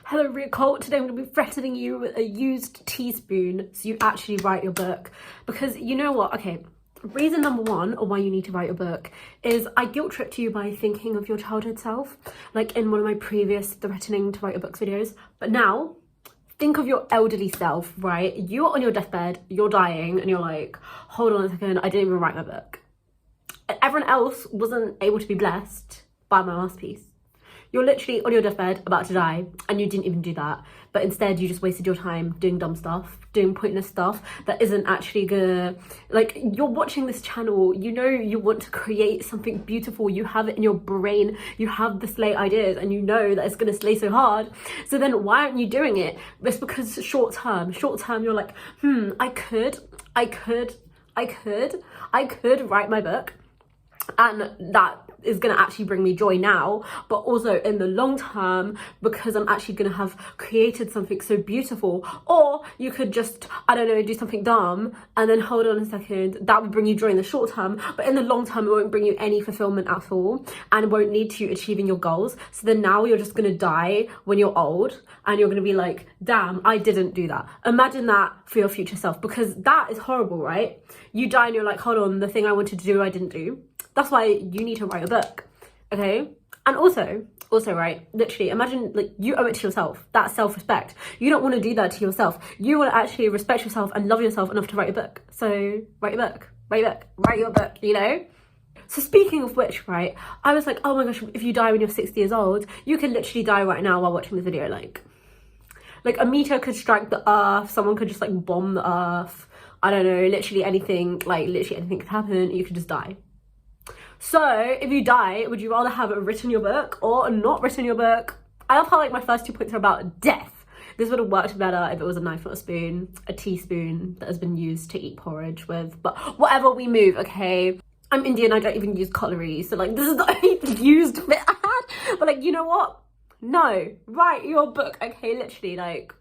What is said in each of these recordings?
Hello, Rico. Today I'm going to be threatening you with a used teaspoon so you actually write your book. Because you know what? Okay, reason number one of why you need to write your book is I guilt tripped you by thinking of your childhood self, like in one of my previous threatening to write your books videos. But now, think of your elderly self, right? You're on your deathbed, you're dying, and you're like, hold on a second, I didn't even write my book. And everyone else wasn't able to be blessed by my masterpiece. You're literally on your deathbed about to die and you didn't even do that, but instead you just wasted your time doing dumb stuff, doing pointless stuff that isn't actually gonna, like, you're watching this channel, you know you want to create something beautiful, you have it in your brain, you have the slay ideas and you know that it's gonna slay so hard, so then why aren't you doing it? It's because short term you're like, I could write my book and that is going to actually bring me joy now, but also in the long term because I'm actually going to have created something so beautiful. Or you could just, I don't know, do something dumb and then hold on a second, that would bring you joy in the short term, but in the long term it won't bring you any fulfillment at all and it won't lead to you achieving your goals. So then now you're just going to die when you're old and you're going to be like, damn, I didn't do that. Imagine that for your future self, because that is horrible, right? You die and you're like, hold on, the thing I wanted to do I didn't do. That's why you need to write a book, okay? And also, right, literally, imagine, like, you owe it to yourself, that self-respect. You don't want to do that to yourself. You want to actually respect yourself and love yourself enough to write a book. So, write your book, write your book, you know? So speaking of which, right, I was like, oh my gosh, if you die when you're 60 years old, you can literally die right now while watching this video, like a meteor could strike the earth, someone could just, like, bomb the earth, I don't know, literally anything could happen, you could just die. So if you die, would you rather have written your book or not written your book? I love how, like, my first 2 points are about death. This would have worked better if it was a knife, not a spoon, a teaspoon that has been used to eat porridge with, but whatever, we move, okay? I'm Indian, I don't even use cutlery, so, like, this is the only used bit I had. But, like, you know what? No, write your book, okay? Literally, like,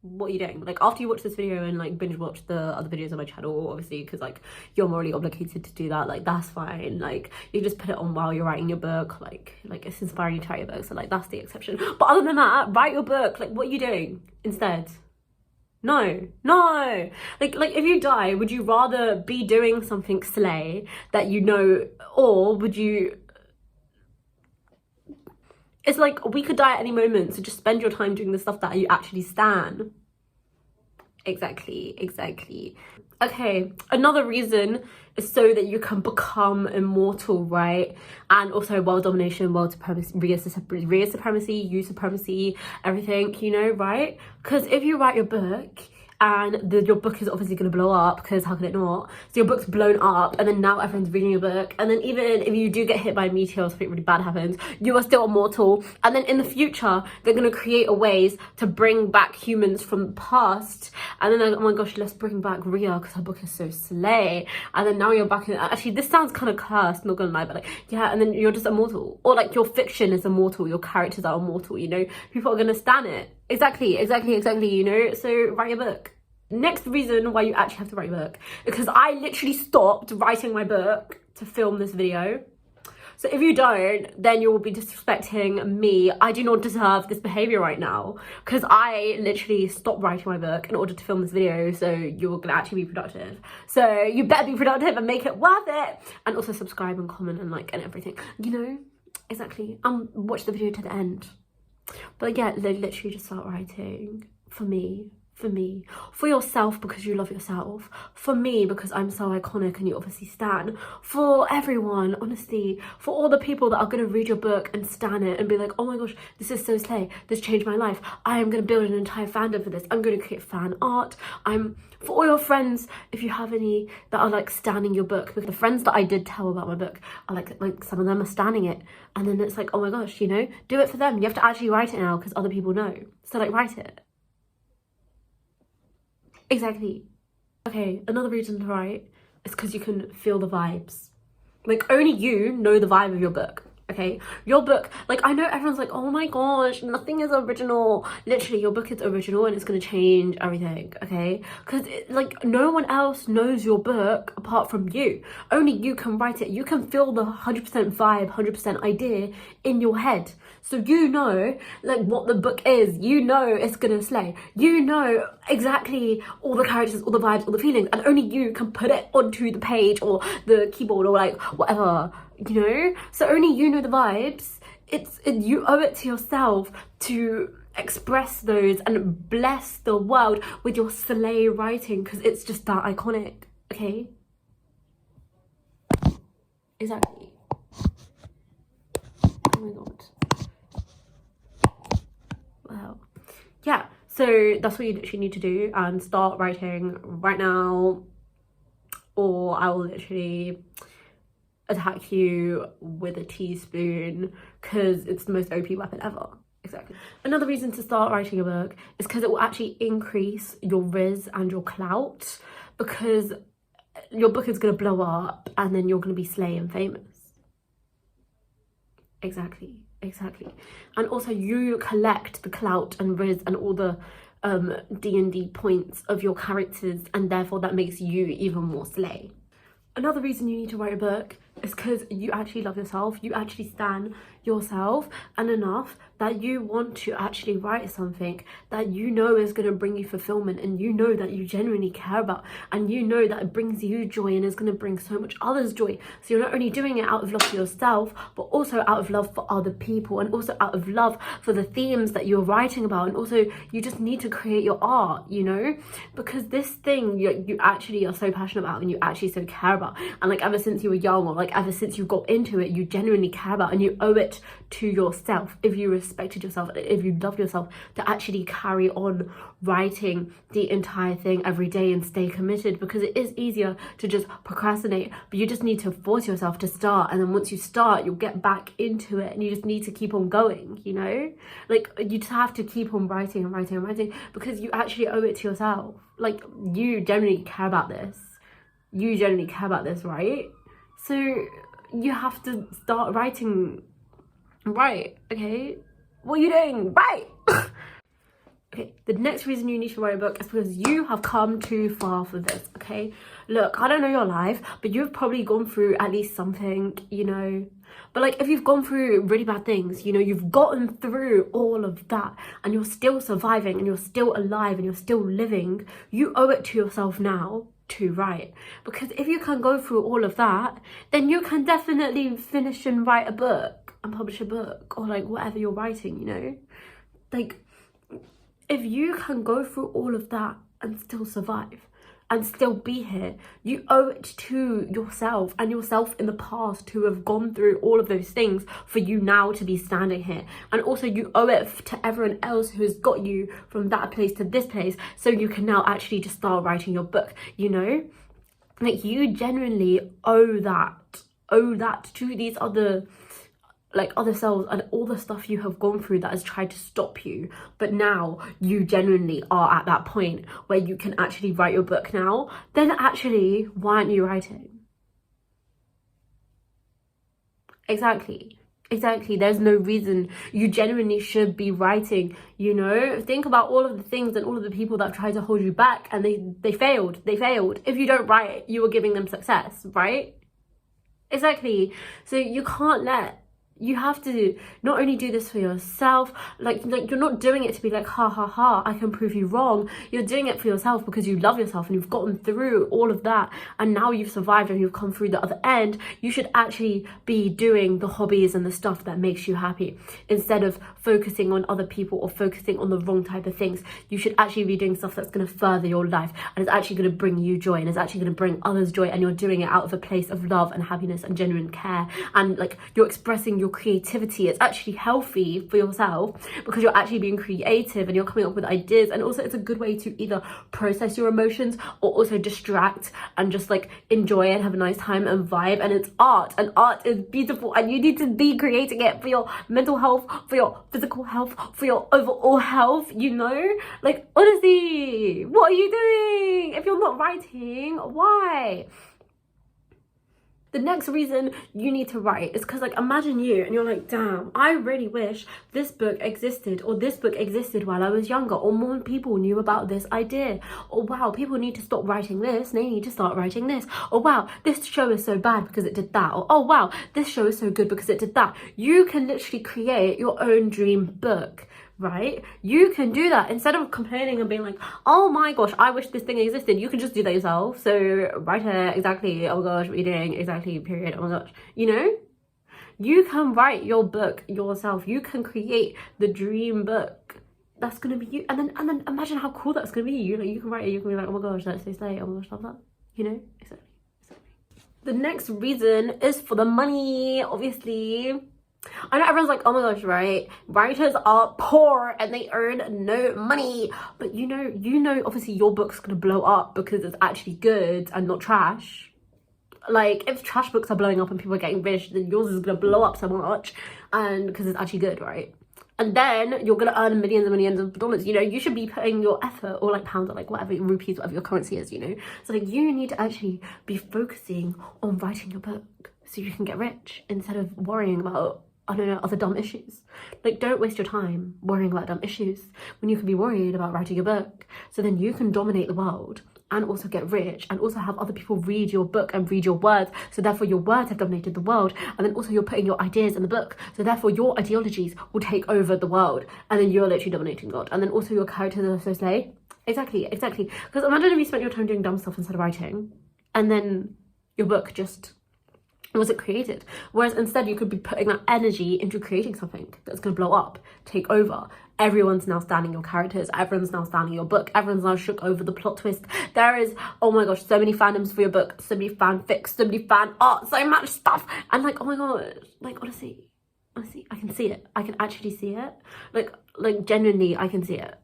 what are you doing? Like, after you watch this video and, like, binge watch the other videos on my channel, obviously, because, like, you're morally obligated to do that, like, that's fine. Like, you just put it on while you're writing your book, like it's inspiring you to write your book, so, like, that's the exception. But other than that, write your book. Like, what are you doing instead? No, like if you die, would you rather be doing something slay that you know, or would you, it's like, we could die at any moment, so just spend your time doing the stuff that you actually stan. Exactly. Okay, another reason is so that you can become immortal, right? And also world domination, world supremacy, real supremacy, you supremacy, everything, you know, right? Because if you write your book and your book is obviously going to blow up, because how can it not? So your book's blown up and then now everyone's reading your book, and then even if you do get hit by a meteor or something really bad happens, you are still immortal. And then in the future they're going to create a ways to bring back humans from the past, and then they're like, oh my gosh, let's bring back Ria because her book is so slay, and then now you're back in, actually this sounds kind of cursed, not gonna lie, but, like, yeah, and then you're just immortal. Or, like, your fiction is immortal, your characters are immortal, you know, people are gonna stan it. Exactly, you know, so write your book. Next reason why you actually have to write your book, because I literally stopped writing my book to film this video. So if you don't, then you will be disrespecting me. I do not deserve this behavior right now, because I literally stopped writing my book in order to film this video, so you're gonna actually be productive. So you better be productive and make it worth it, and also subscribe and comment and like and everything, you know. Exactly. Watch the video to the end. But yeah, literally just start writing. For me, for yourself because you love yourself, for me because I'm so iconic and you obviously stan, for everyone, honestly, for all the people that are going to read your book and stan it and be like, oh my gosh, this is so slay, this changed my life, I am going to build an entire fandom for this, I'm going to create fan art, for all your friends, if you have any that are, like, standing your book, because the friends that I did tell about my book are like some of them are standing it, and then it's like, oh my gosh, you know, do it for them. You have to actually write it now because other people know, so, like, write it. Exactly. Okay, another reason to write is because you can feel the vibes. Like, only you know the vibe of your book, okay? Your book, like, I know everyone's like, oh my gosh, nothing is original. Literally, your book is original and it's gonna change everything, okay? Because like, no one else knows your book apart from you. Only you can write it. You can feel the 100% vibe, 100% idea in your head. So you know, like, what the book is. You know it's gonna slay. You know exactly all the characters, all the vibes, all the feelings, and only you can put it onto the page or the keyboard or like whatever, you know? So only you know the vibes. You owe it to yourself to express those and bless the world with your slay writing, because it's just that iconic, okay? Exactly. Oh my god. Wow. Yeah, so that's what you literally need to do, and start writing right now, or I will literally attack you with a teaspoon, because it's the most OP weapon ever. Exactly. Another reason to start writing a book is because it will actually increase your rizz and your clout, because your book is going to blow up and then you're going to be slay and famous. Exactly. And also you collect the clout and rizz and all the D&D points of your characters, and therefore that makes you even more slay. Another reason you need to write a book is because you actually love yourself. You actually stan yourself and enough that you want to actually write something that you know is going to bring you fulfillment, and you know that you genuinely care about, and you know that it brings you joy and is going to bring so much others joy. So you're not only doing it out of love for yourself, but also out of love for other people, and also out of love for the themes that you're writing about. And also you just need to create your art, you know, because this thing you actually are so passionate about and you actually so care about, and like ever since you were young, or like ever since you got into it, you genuinely care about, and you owe it to yourself, if you respected yourself, if you love yourself, to actually carry on writing the entire thing every day and stay committed. Because it is easier to just procrastinate, but you just need to force yourself to start, and then once you start, you'll get back into it, and you just need to keep on going, you know? Like, you just have to keep on writing and writing and writing, because you actually owe it to yourself. Like, you generally care about this. You generally care about this, right? So you have to start writing. Right, okay? What are you doing? Right! Okay, the next reason you need to write a book is because you have come too far for this, okay? Look, I don't know your life, but you've probably gone through at least something, you know? But like, if you've gone through really bad things, you know, you've gotten through all of that, and you're still surviving, and you're still alive, and you're still living, you owe it to yourself now to write. Because if you can go through all of that, then you can definitely finish and write a book and publish a book, or like whatever you're writing, you know? Like, if you can go through all of that and still survive and still be here, you owe it to yourself and yourself in the past to have gone through all of those things for you now to be standing here. And also you owe it to everyone else who has got you from that place to this place, so you can now actually just start writing your book, you know? Like, you genuinely owe that to these other selves and all the stuff you have gone through that has tried to stop you. But now you genuinely are at that point where you can actually write your book now. Then actually, why aren't you writing? Exactly. There's no reason. You genuinely should be writing, you know? Think about all of the things and all of the people that tried to hold you back, and they failed. If you don't write, you are giving them success, right? Exactly. So you have to not only do this for yourself, like you're not doing it to be like, ha ha ha, I can prove you wrong. You're doing it for yourself because you love yourself and you've gotten through all of that, and now you've survived and you've come through the other end. You should actually be doing the hobbies and the stuff that makes you happy, instead of focusing on other people or focusing on the wrong type of things. You should actually be doing stuff that's going to further your life, and it's actually going to bring you joy, and it's actually going to bring others joy, and you're doing it out of a place of love and happiness and genuine care, and like, you're expressing your creativity. It's actually healthy for yourself because you're actually being creative and you're coming up with ideas, and also it's a good way to either process your emotions or also distract and just like enjoy and have a nice time and vibe. And it's art, and art is beautiful, and you need to be creating it for your mental health, for your physical health, for your overall health, you know? Like, honestly, what are you doing? If you're not writing, why? The next reason you need to write is because, like, imagine you and you're like, damn, I really wish this book existed, or this book existed while I was younger, or more people knew about this idea, or wow, people need to stop writing this, they need to start writing this, or wow, this show is so bad because it did that, or oh wow, this show is so good because it did that. You can literally create your own dream book, right? You can do that instead of complaining and being like, oh my gosh, I wish this thing existed. You can just do that yourself. So write it exactly, oh my gosh, what are you doing exactly, period, oh my gosh, you know? You can write your book yourself. You can create the dream book that's gonna be you, and then imagine how cool that's gonna be. You know, you can write it, you can be like, oh my gosh, that's so slay, oh my gosh, love that, you know? Exactly. The next reason is for the money, obviously. I know everyone's like, oh my gosh, right? Writers are poor and they earn no money. But you know, obviously your book's gonna blow up because it's actually good and not trash. Like, if trash books are blowing up and people are getting rich, then yours is gonna blow up so much, and because it's actually good, right? And then you're gonna earn millions and millions of dollars. You know, you should be putting your effort, or like pounds, or like whatever, rupees, whatever your currency is, you know? So like, you need to actually be focusing on writing your book so you can get rich instead of worrying about, I don't know, other dumb issues. Like, don't waste your time worrying about dumb issues when you can be worried about writing a book. So then you can dominate the world and also get rich and also have other people read your book and read your words. So therefore your words have dominated the world. And then also you're putting your ideas in the book. So therefore your ideologies will take over the world. And then you're literally dominating God. And then also your characters are so slay. Exactly. Because imagine if you spent your time doing dumb stuff instead of writing. And then your book just wasn't created. Whereas instead you could be putting that energy into creating something that's going to blow up, take over. Everyone's now standing your characters, everyone's now standing your book, everyone's now shook over the plot twist. There is, oh my gosh, so many fandoms for your book, so many fanfics, so many fan art, so much stuff. And like, oh my god, like honestly, I can see it. I can actually see it. Like genuinely, I can see it.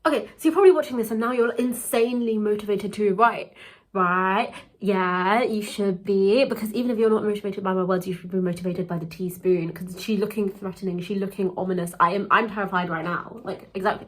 Okay, so you're probably watching this and now you're insanely motivated to write. Right, yeah, you should be, because even if you're not motivated by my words, you should be motivated by the teaspoon, because she's looking threatening, she's looking ominous. I'm terrified right now, like, exactly.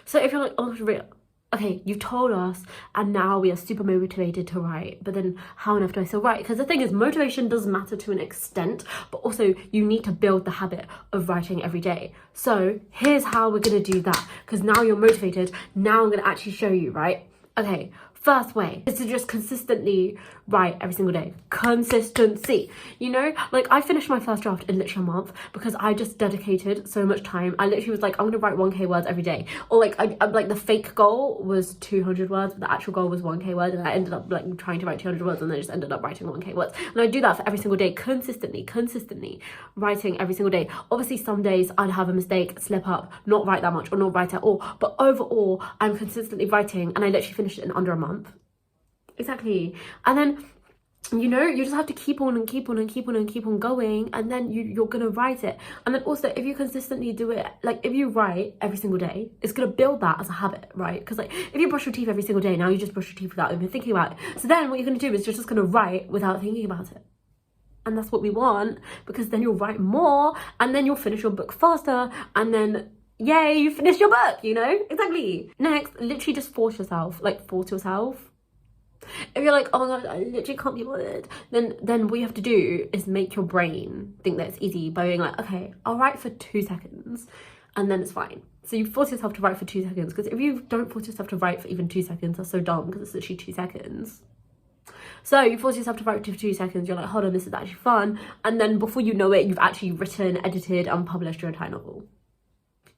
So if you're like, oh, real, okay, you've told us and now we are super motivated to write, but then how on earth do I still write? Because the thing is, motivation does matter to an extent, but also you need to build the habit of writing every day. So here's how we're gonna do that, because now you're motivated. Now I'm gonna actually show you, right? Okay, first way is to just consistently write every single day. Consistency, you know, like I finished my first draft in literally a month because I just dedicated so much time. I literally was like, I'm gonna write 1k words every day, or like I like the fake goal was 200 words, but the actual goal was 1k words, and I ended up like trying to write 200 words and then just ended up writing 1k words. And I do that for every single day, consistently writing every single day. Obviously some days I'd have a mistake, slip up, not write that much or not write at all, but overall I'm consistently writing, and I literally finished it in under a month. Exactly. And then, you know, you just have to keep on going, and then you're gonna write it. And then also, if you consistently do it, like if you write every single day, it's gonna build that as a habit, right? Because like if you brush your teeth every single day, now you just brush your teeth without even thinking about it. So then what you're gonna do is you're just gonna write without thinking about it. And that's what we want, because then you'll write more and then you'll finish your book faster, and then yay, you finished your book, you know? Exactly. Next, literally just force yourself. If you're like, oh my god, I literally can't be bothered, then what you have to do is make your brain think that it's easy by being like, okay, I'll write for 2 seconds and then it's fine. So you force yourself to write for 2 seconds, because if you don't force yourself to write for even 2 seconds, that's so dumb, because it's literally 2 seconds. So you force yourself to write for 2 seconds, you're like, hold on, this is actually fun, and then before you know it, you've actually written, edited and published your entire novel.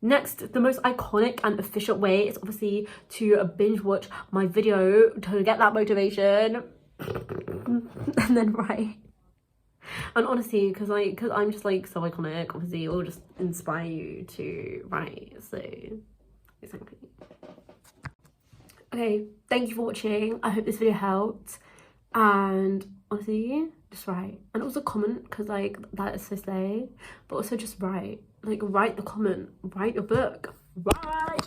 Next, the most iconic and efficient way is obviously to binge watch my video to get that motivation and then write. And honestly, because I'm just like so iconic, obviously it will just inspire you to write. So exactly. Okay, thank you for watching. I hope this video helped, and honestly just write, and also comment, because like that is so slay. But also just write, like write the comment, write your book, write.